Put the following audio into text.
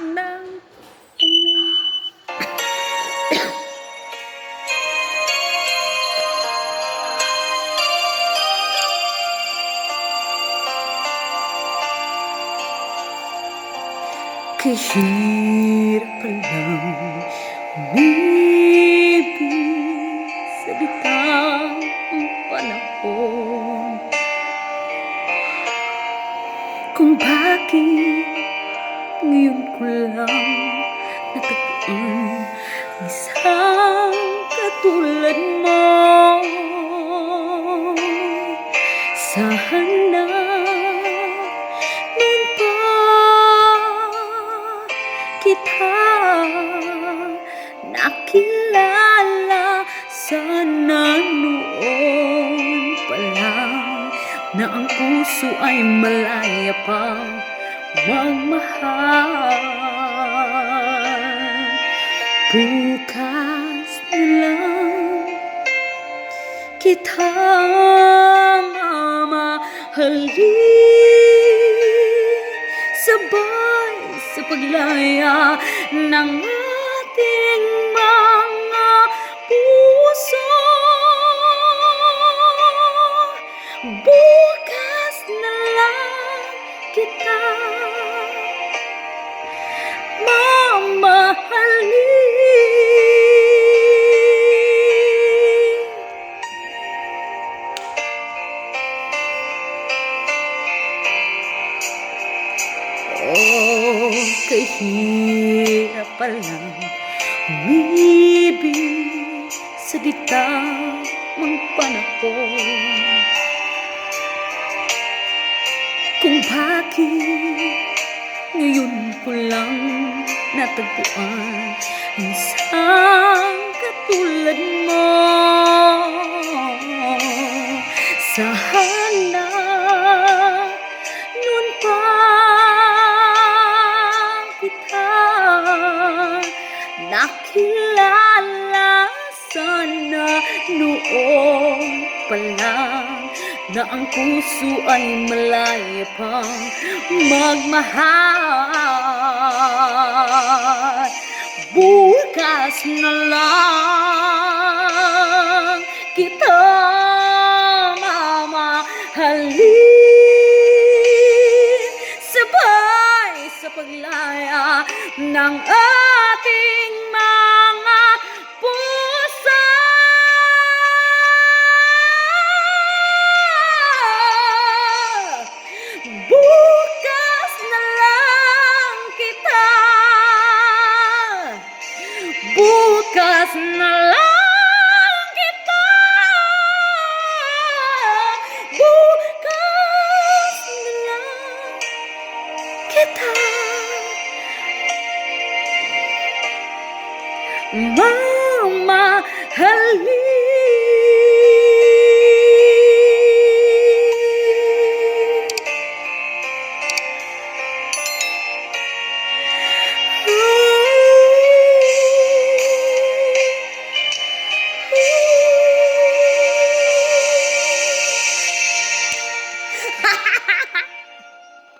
ng ining. Kahirap palang umibig sa bitang panahon, kung bakit ngayon ko lang natagpuan isang katulad mo. Sana noon pa kita nakilala, sana noon pa lang na ang puso ay malaya pa magmahal. Bukas na lang kita mamahalin, sabay sa paglaya ng ating mga puso. Bukas na lang kita mamahalin. Oh, kahirap palang umibig sa ditamang panahon, kung bakit ngayon ko lang natagpuan isang katulad mo. Sana noon pa kita nakilala, sana noon pa lang na ang puso ay malaya pang magmahal. Bukas na lang kita mamahalin, sabay sa paglaya ng ating mga puso. Bukas na lang kita, bukas na lang kita, bukas na lang kita mamahalin.